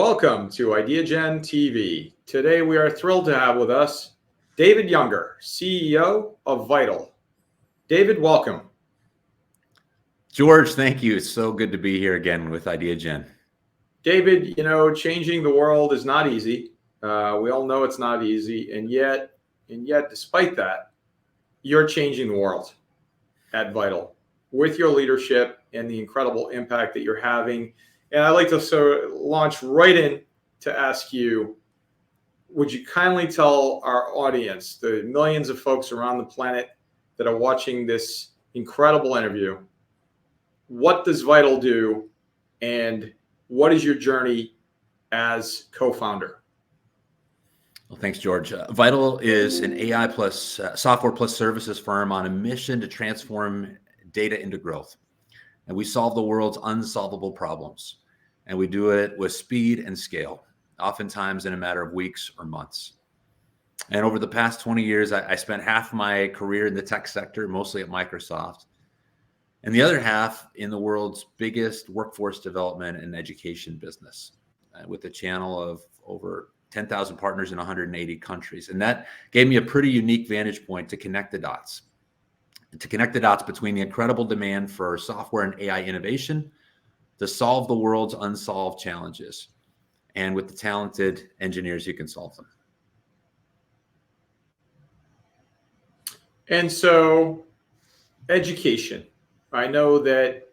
Welcome to Ideagen TV. Today we are thrilled to have with us David Younger, CEO of Vaital. David, welcome. George, thank you. It's so good to be here again with Ideagen. David, changing the world is not easy. We all know it's not easy, and yet, despite that, you're changing the world at Vaital with your leadership and the incredible impact that you're having. And I'd like to launch right in to ask you, would you kindly tell our audience, the millions of folks around the planet that are watching this incredible interview, what does Vaital do and what is your journey as co-founder? Well, thanks, George. Vaital is an AI plus software plus services firm on a mission to transform data into growth. And we solve the world's unsolvable problems. And we do it with speed and scale, oftentimes in a matter of weeks or months. And over the past 20 years, I spent half my career in the tech sector, mostly at Microsoft, and the other half in the world's biggest workforce development and education business, with a channel of over 10,000 partners in 180 countries. And that gave me a pretty unique vantage point to connect the dots. To connect the dots between the incredible demand for software and AI innovation to solve the world's unsolved challenges, and with the talented engineers who can solve them. And so, education. I know that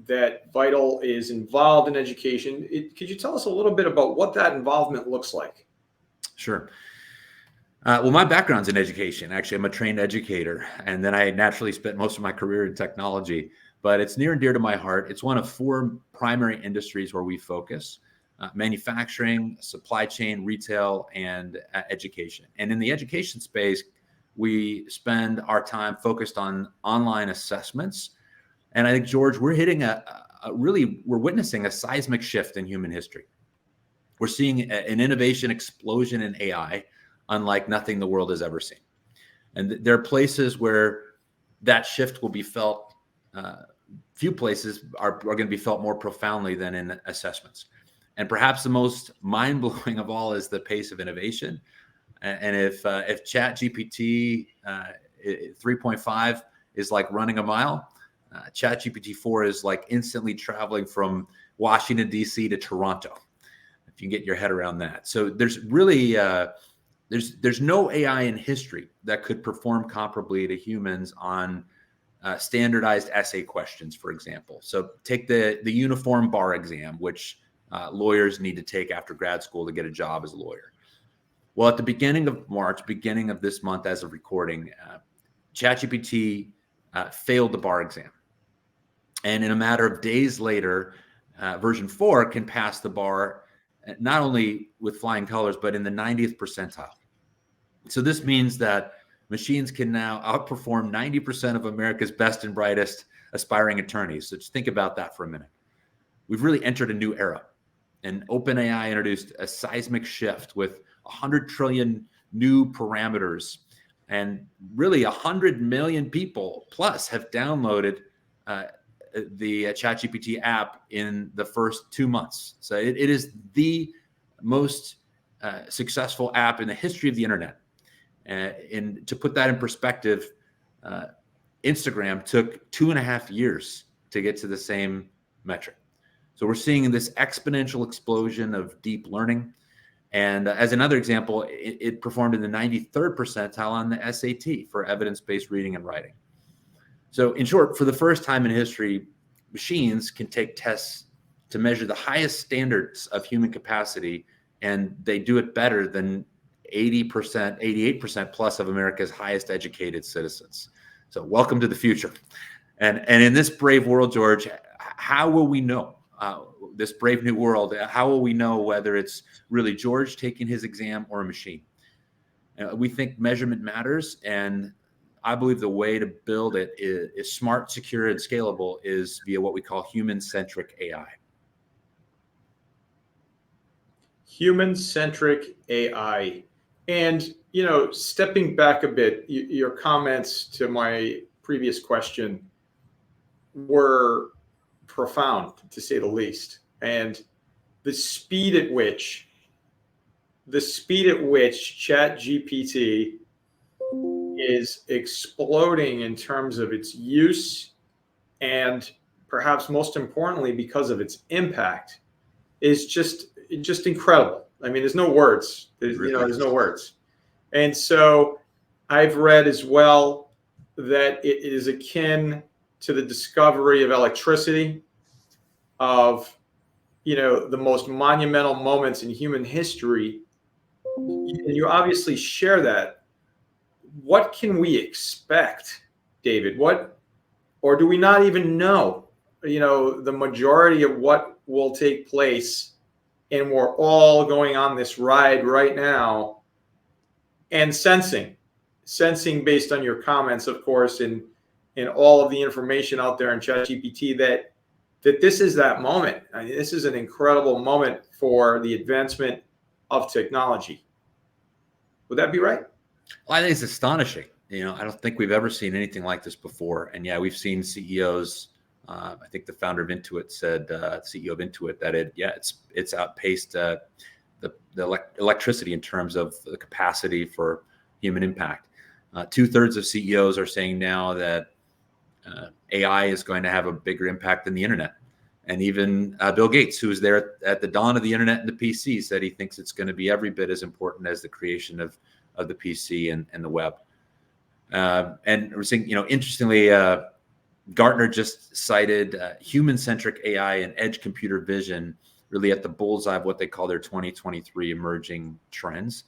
Vaital is involved in education. Could you tell us a little bit about what that involvement looks like? Sure. Well, my background's in education. Actually, I'm a trained educator, and then I naturally spent most of my career in technology. But it's near and dear to my heart. It's one of four primary industries where we focus: manufacturing, supply chain, retail, and education. And in the education space, we spend our time focused on online assessments. And I think, George, we're hitting we're witnessing a seismic shift in human history. We're seeing an innovation explosion in AI, unlike nothing the world has ever seen. And there are places where that shift will be felt. Few places are going to be felt more profoundly than in assessments. And perhaps the most mind-blowing of all is the pace of innovation. And if ChatGPT 3.5 is like running a mile, ChatGPT 4 is like instantly traveling from Washington, D.C. to Toronto, if you can get your head around that. So there's really there's no AI in history that could perform comparably to humans on standardized essay questions, for example. So take the uniform bar exam, which lawyers need to take after grad school to get a job as a lawyer. Well, at the beginning of March, beginning of this month as of recording, ChatGPT failed the bar exam. And in a matter of days later, version 4 can pass the bar, not only with flying colors, but in the 90th percentile. So this means that machines can now outperform 90% of America's best and brightest aspiring attorneys. So just think about that for a minute. We've really entered a new era. And OpenAI introduced a seismic shift with 100 trillion new parameters. And really 100 million people plus have downloaded the ChatGPT app in the first 2 months. So it is the most successful app in the history of the internet. And to put that in perspective, Instagram took 2.5 years to get to the same metric. So we're seeing this exponential explosion of deep learning. And as another example, it performed in the 93rd percentile on the SAT for evidence-based reading and writing. So in short, for the first time in history, machines can take tests to measure the highest standards of human capacity, and they do it better than 80%, 88% plus of America's highest educated citizens. So welcome to the future. And in this brave world, George, how will we know, this brave new world, how will we know whether it's really George taking his exam or a machine? We think measurement matters, and I believe the way to build it is smart, secure, and scalable is via what we call human-centric AI. Human-centric AI. And, stepping back a bit, your comments to my previous question were profound, to say the least. And the speed at which ChatGPT is exploding in terms of its use, and perhaps most importantly because of its impact, is just incredible. I mean, there's no words. There's no words. And so I've read as well that it is akin to the discovery of electricity, of the most monumental moments in human history. And you obviously share that. What can we expect, David? Or do we not even know, the majority of what will take place? And we're all going on this ride right now and sensing based on your comments, of course, and all of the information out there in ChatGPT that this is that moment. I mean, this is an incredible moment for the advancement of technology. Would that be right? Well, I think it's astonishing. I don't think we've ever seen anything like this before. And yeah, we've seen CEOs. I think the founder of Intuit said, CEO of Intuit, that it's outpaced the electricity in terms of the capacity for human impact. 2/3 of CEOs are saying now that AI is going to have a bigger impact than the internet. And even Bill Gates, who was there at the dawn of the internet and the PC, said he thinks it's going to be every bit as important as the creation of the PC and the web. And we're seeing, interestingly, Gartner just cited human-centric AI and edge computer vision really at the bullseye of what they call their 2023 emerging trends.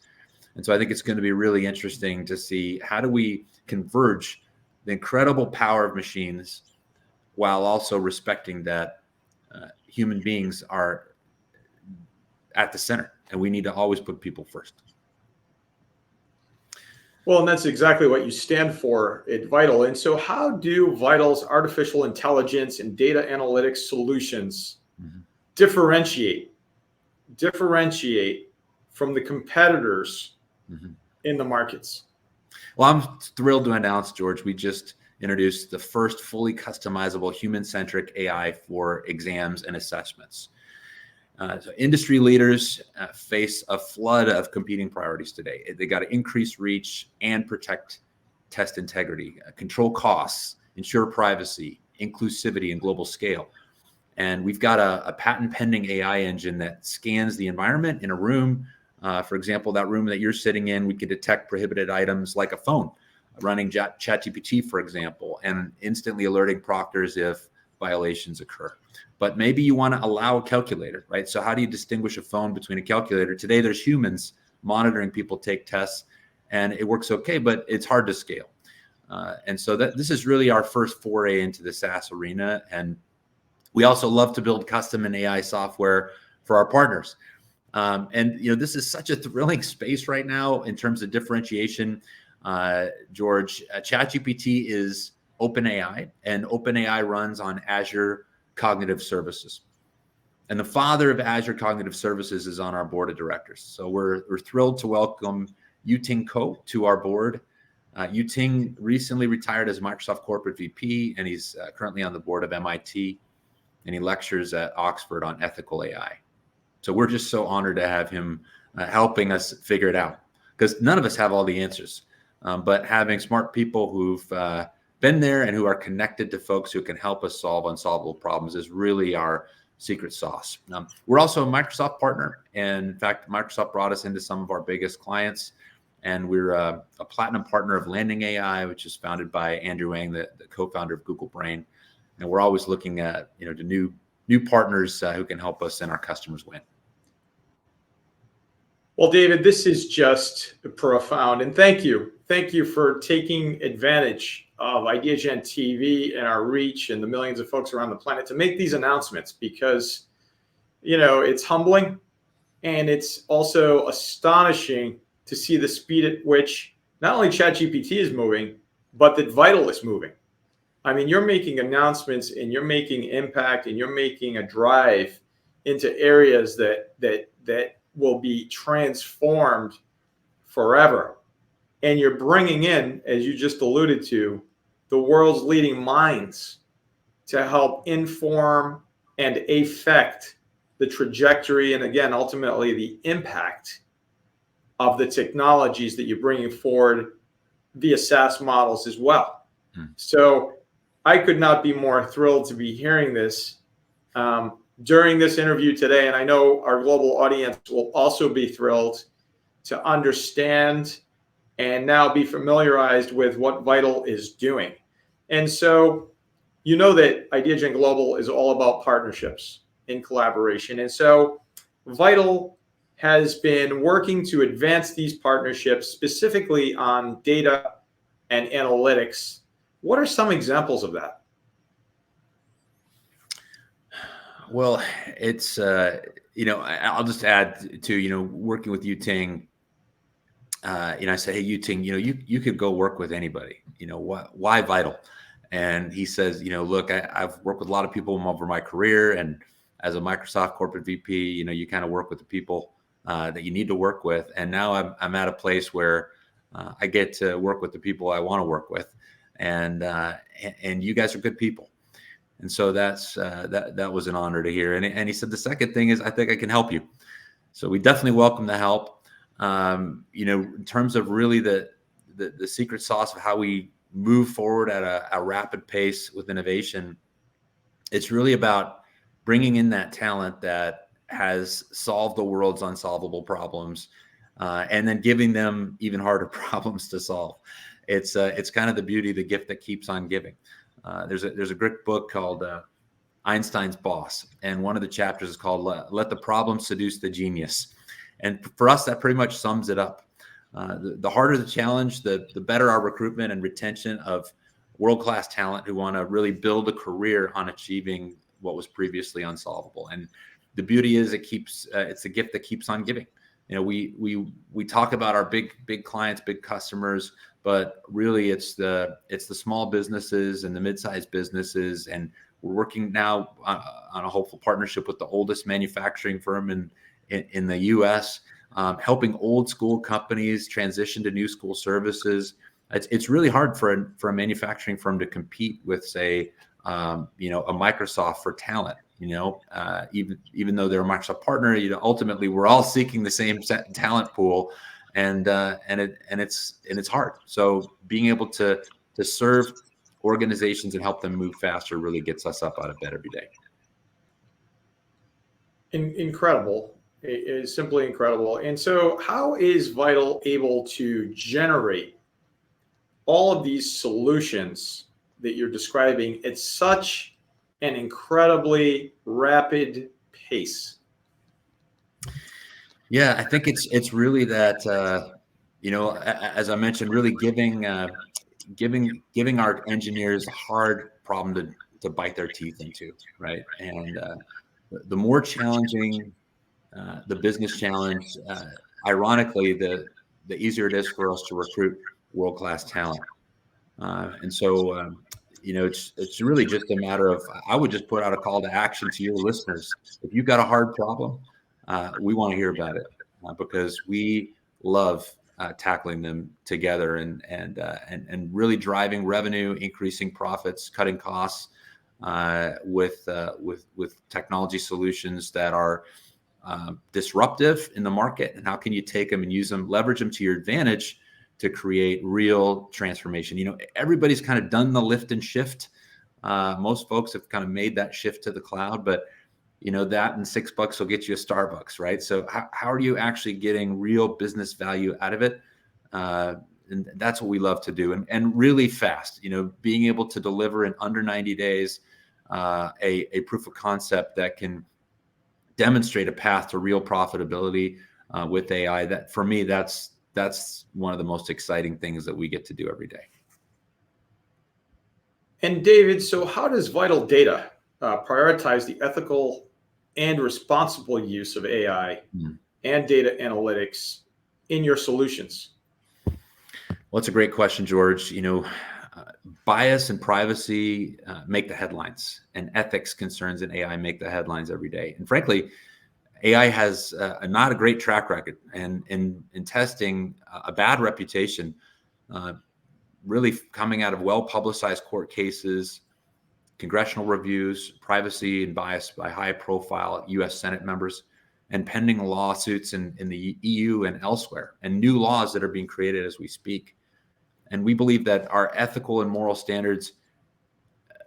And so I think it's going to be really interesting to see how do we converge the incredible power of machines while also respecting that human beings are at the center, and we need to always put people first. Well, and that's exactly what you stand for at Vaital. And so how do Vaital's artificial intelligence and data analytics solutions differentiate from the competitors in the markets? Well, I'm thrilled to announce, George, we just introduced the first fully customizable human-centric AI for exams and assessments. So industry leaders face a flood of competing priorities today. They got to increase reach and protect test integrity, control costs, ensure privacy, inclusivity, and global scale. And we've got a patent pending AI engine that scans the environment in a room. For example, that room that you're sitting in, we could detect prohibited items like a phone, running ChatGPT, for example, and instantly alerting proctors if violations occur. But maybe you want to allow a calculator, right? So how do you distinguish a phone between a calculator? Today, there's humans monitoring people take tests, and it works okay, but it's hard to scale. And so this is really our first foray into the SaaS arena. And we also love to build custom and AI software for our partners. And this is such a thrilling space right now in terms of differentiation. George, ChatGPT is OpenAI, and OpenAI runs on Azure Cognitive Services. And the father of Azure Cognitive Services is on our board of directors. So we're thrilled to welcome Yuting Ko to our board. Yuting recently retired as Microsoft Corporate VP, and he's currently on the board of MIT, and he lectures at Oxford on ethical AI. So we're just so honored to have him helping us figure it out, because none of us have all the answers. But having smart people who've been there and who are connected to folks who can help us solve unsolvable problems is really our secret sauce. We're also a Microsoft partner. And in fact, Microsoft brought us into some of our biggest clients. And we're a platinum partner of Landing AI, which is founded by Andrew Wang, the co-founder of Google Brain. And we're always looking at to new partners who can help us and our customers win. Well, David, this is just profound. And thank you. Thank you for taking advantage of Ideagen TV and our reach and the millions of folks around the planet to make these announcements, because, it's humbling, and it's also astonishing to see the speed at which not only ChatGPT is moving, but that Vaital is moving. I mean, you're making announcements, and you're making impact, and you're making a drive into areas that will be transformed forever. And you're bringing in, as you just alluded to, the world's leading minds to help inform and affect the trajectory and, again, ultimately the impact of the technologies that you're bringing forward via SaaS models as well. So I could not be more thrilled to be hearing this during this interview today. And I know our global audience will also be thrilled to understand and now be familiarized with what Vaital is doing. And so, you know that Ideagen Global is all about partnerships and collaboration. And so Vaital has been working to advance these partnerships specifically on data and analytics. What are some examples of that? Well, it's, I'll just add to, working with Yuting, I said, hey, Yuting, you could go work with anybody, why Vaital? And he says, look, I've worked with a lot of people over my career, and as a Microsoft corporate VP, you kind of work with the people that you need to work with. And now I'm at a place where I get to work with the people I want to work with, and you guys are good people. And so that was an honor to hear. And he said, the second thing is, I think I can help you. So we definitely welcome the help. In terms of really the secret sauce of how we move forward at a rapid pace with innovation, it's really about bringing in that talent that has solved the world's unsolvable problems, and then giving them even harder problems to solve. It's kind of the beauty, the gift that keeps on giving. There's a great book called Einstein's Boss, and one of the chapters is called Let the Problem Seduce the Genius. And for us, that pretty much sums it up. The harder the challenge, the better our recruitment and retention of world-class talent who want to really build a career on achieving what was previously unsolvable. And the beauty is it's a gift that keeps on giving. We talk about our big clients, big customers, but really it's the small businesses and the mid-sized businesses. And we're working now on a hopeful partnership with the oldest manufacturing firm in the U.S., helping old school companies transition to new school services. It's really hard for a manufacturing firm to compete with, say, a Microsoft for talent. Even though they're a Microsoft partner, ultimately we're all seeking the same talent pool, and it's hard. So being able to serve organizations and help them move faster really gets us up out of bed every day. Incredible. It is simply incredible. And so how is Vaital able to generate all of these solutions that you're describing at such an incredibly rapid pace? Yeah, I think it's really that, as I mentioned, really giving our engineers a hard problem to bite their teeth into, right? And the more challenging the business challenge, ironically, the easier it is for us to recruit world-class talent. And so, it's really just a matter of, I would just put out a call to action to your listeners. If you've got a hard problem, we want to hear about it, because we love tackling them together and really driving revenue, increasing profits, cutting costs with technology solutions that are disruptive in the market. And how can you take them and use them, leverage them to your advantage to create real transformation? Everybody's kind of done the lift and shift. Most folks have kind of made that shift to the cloud, but that and $6 will get you a Starbucks, right? So how are you actually getting real business value out of it? And that's what we love to do, and really fast. Being able to deliver in under 90 days a proof of concept that can demonstrate a path to real profitability with AI. That, for me, that's one of the most exciting things that we get to do every day. And David, so how does Vaital Data prioritize the ethical and responsible use of AI and data analytics in your solutions? Well, it's a great question, George. Bias and privacy make the headlines, and ethics concerns in AI make the headlines every day. And frankly, AI has not a great track record, and in testing, a bad reputation, really coming out of well-publicized court cases congressional reviews, privacy and bias by high-profile U.S. Senate members, and pending lawsuits in the EU and elsewhere, and new laws that are being created as we speak. And we believe that our ethical and moral standards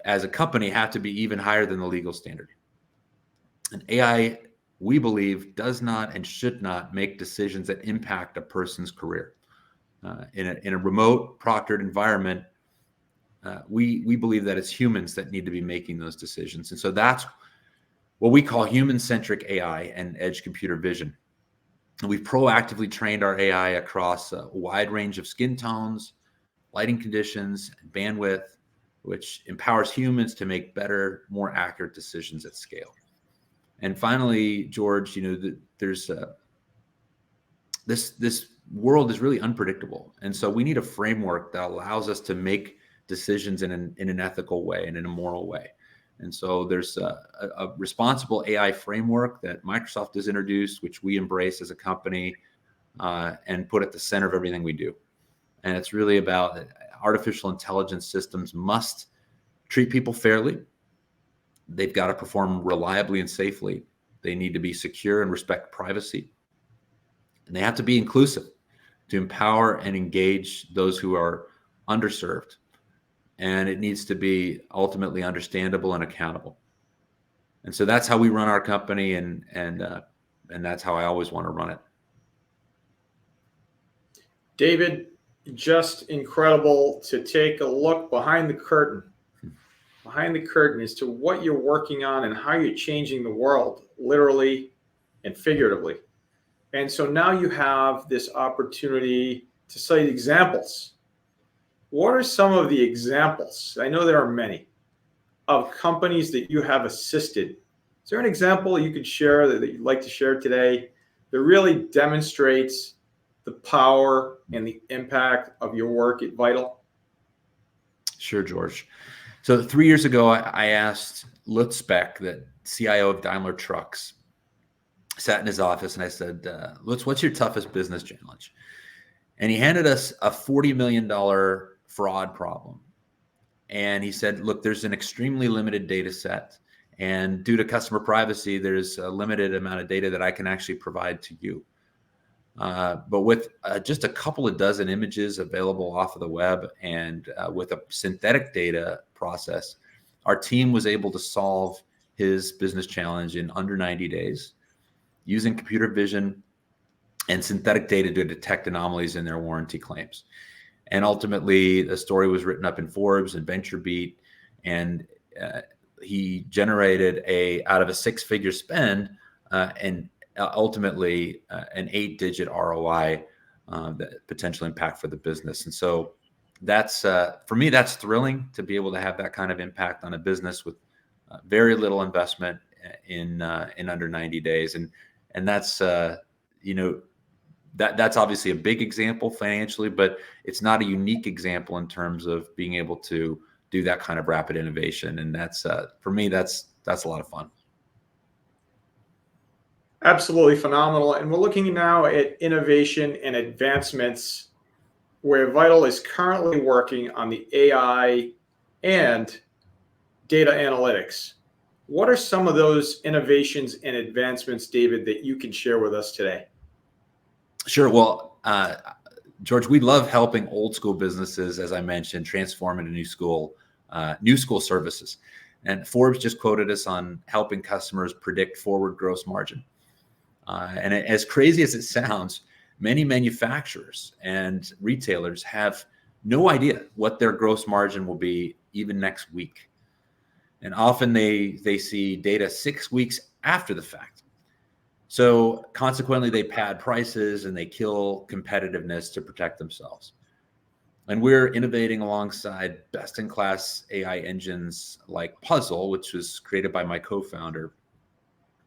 as a company have to be even higher than the legal standard. And AI, we believe, does not and should not make decisions that impact a person's career. In a remote, proctored environment, we believe that it's humans that need to be making those decisions. And so that's what we call human-centric AI and edge computer vision. And we've proactively trained our AI across a wide range of skin tones, lighting conditions, and bandwidth, which empowers humans to make better, more accurate decisions at scale. And finally, George, there's this world is really unpredictable, and so we need a framework that allows us to make decisions in an ethical way and in a moral way. And so there's a responsible AI framework that Microsoft has introduced, which we embrace as a company and put at the center of everything we do. And it's really about artificial intelligence systems must treat people fairly. They've got to perform reliably and safely. They need to be secure and respect privacy. And they have to be inclusive to empower and engage those who are underserved. And it needs to be ultimately understandable and accountable. And so that's how we run our company, and that's how I always want to run it. David, just incredible to take a look behind the curtain as to what you're working on and how you're changing the world, literally and figuratively. And so now you have this opportunity to cite examples. What are some of the examples? I know there are many of companies that you have assisted. Is there an example you could share that you'd like to share today that really demonstrates the power and the impact of your work at Vaital? Sure, George. So 3 years ago, I asked Lutz Beck, the CIO of Daimler Trucks, sat in his office, and I said, Lutz, what's your toughest business challenge? And he handed us a $40 million fraud problem. And he said, look, there's an extremely limited data set. And due to customer privacy, there's a limited amount of data that I can actually provide to you. But with just a couple of dozen images available off of the web and with a synthetic data process, our team was able to solve his business challenge in under 90 days using computer vision and synthetic data to detect anomalies in their warranty claims. And ultimately, the story was written up in Forbes and VentureBeat, and he generated out of a 6-figure spend and ultimately an 8-digit ROI that potential impact for the business. And so that's for me, that's thrilling to be able to have that kind of impact on a business with very little investment in under 90 days. And that's that's obviously a big example financially, but it's not a unique example in terms of being able to do that kind of rapid innovation. And that's for me, that's a lot of fun. Absolutely phenomenal. And we're looking now at innovation and advancements where Vaital is currently working on the AI and data analytics. What are some of those innovations and advancements, David, that you can share with us today? Sure. Well, George, we love helping old school businesses, as I mentioned, transform into new school services. And Forbes just quoted us on helping customers predict forward gross margin. And as crazy as it sounds, many manufacturers and retailers have no idea what their gross margin will be even next week. And often they see data 6 weeks after the fact. So consequently, they pad prices and they kill competitiveness to protect themselves. And we're innovating alongside best-in-class AI engines like Puzzle, which was created by my co-founder,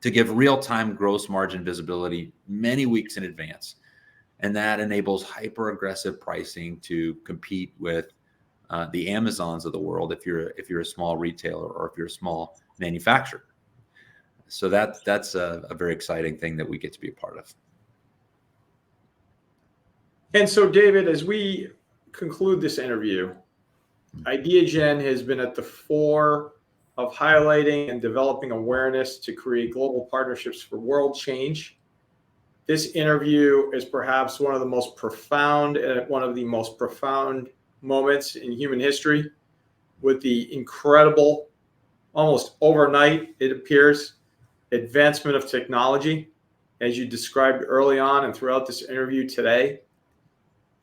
to give real-time gross margin visibility many weeks in advance. And that enables hyper-aggressive pricing to compete with the Amazons of the world if you're a small retailer or if you're a small manufacturer. So that's a very exciting thing that we get to be a part of. And so, David, as we conclude this interview, Ideagen has been at the of highlighting and developing awareness to create global partnerships for world change. This interview is perhaps one of the most profound moments in human history, with the incredible, almost overnight, it appears, advancement of technology, as you described early on and throughout this interview today.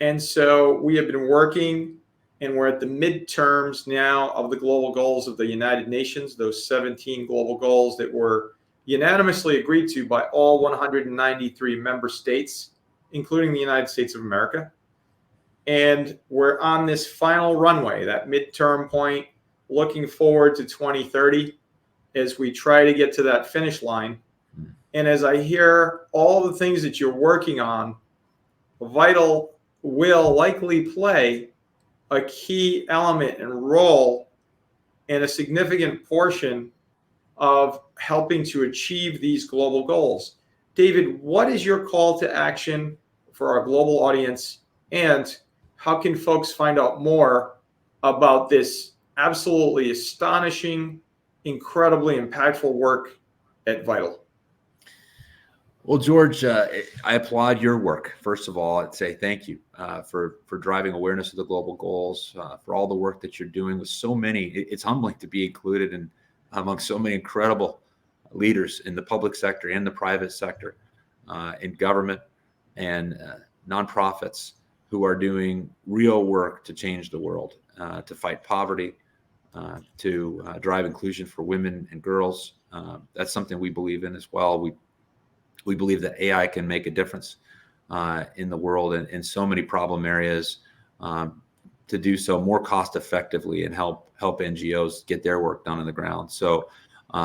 And so we have been working, and we're at the midterms now of the global goals of the United Nations, those 17 global goals that were unanimously agreed to by all 193 member states, including the United States of America. And we're on this final runway, that midterm point, looking forward to 2030 as we try to get to that finish line. And as I hear all the things that you're working on, Vaital will likely play a key element and role in a significant portion of helping to achieve these global goals. David, what is your call to action for our global audience, and how can folks find out more about this absolutely astonishing, incredibly impactful work at Vaital? Well, George, I applaud your work. First of all, I'd say thank you for driving awareness of the global goals, for all the work that you're doing with so many. It's humbling to be included in among so many incredible leaders in the public sector and the private sector, in government and nonprofits who are doing real work to change the world, to fight poverty, to drive inclusion for women and girls. That's something we believe in as well. We believe that AI can make a difference in the world and in so many problem areas, to do so more cost effectively and help NGOs get their work done on the ground. So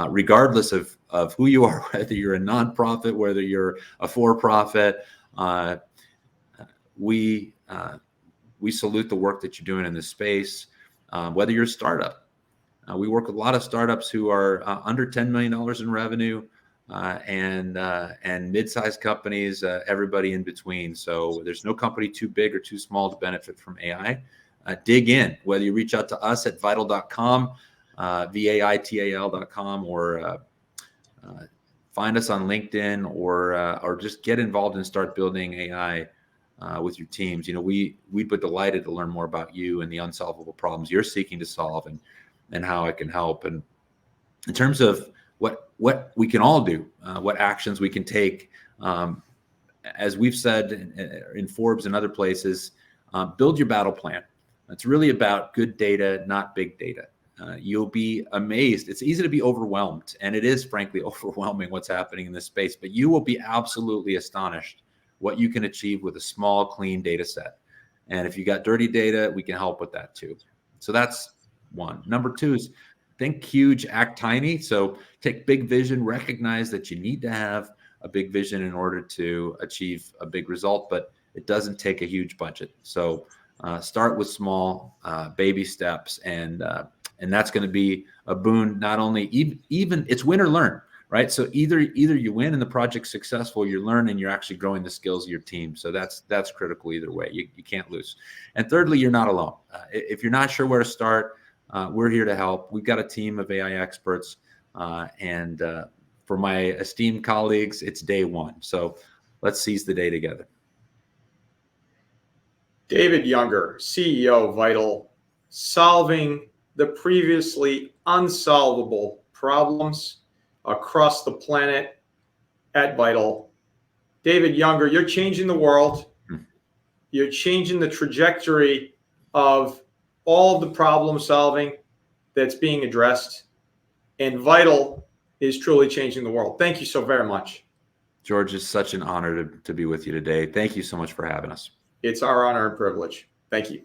regardless of who you are, whether you're a nonprofit, whether you're a for-profit, we salute the work that you're doing in this space. Whether you're a startup, we work with a lot of startups who are under $10 million in revenue, and mid-sized companies, everybody in between. So there's no company too big or too small to benefit from AI. Dig in, whether you reach out to us at vaital.com, vaital.com, or find us on LinkedIn, or just get involved and start building AI with your teams. You know, we'd be delighted to learn more about you and the unsolvable problems you're seeking to solve, and how it can help. And in terms of what we can all do, what actions we can take, as we've said in Forbes and other places, build your battle plan. It's really about good data, not big data. You'll be amazed. It's easy to be overwhelmed, and it is frankly overwhelming what's happening in this space, but you will be absolutely astonished what you can achieve with a small, clean data set. And if you got dirty data, we can help with that too. So that's one. Number two is think huge, act tiny. So take big vision, recognize that you need to have a big vision in order to achieve a big result, but it doesn't take a huge budget. So start with small baby steps, and that's going to be a boon. Not only even it's win or learn, right? So either you win and the project's successful, you learn and you're actually growing the skills of your team. So that's critical either way. You can't lose. And thirdly, you're not alone. If you're not sure where to start, we're here to help. We've got a team of AI experts, and for my esteemed colleagues, it's day one. So let's seize the day together. David Younger, CEO of Vaital, solving the previously unsolvable problems across the planet at Vaital. David Younger, you're changing the world. You're changing the trajectory of all of the problem solving that's being addressed. And Vaital is truly changing the world. Thank you so very much. George, it's such an honor to be with you today. Thank you so much for having us. It's our honor and privilege. Thank you.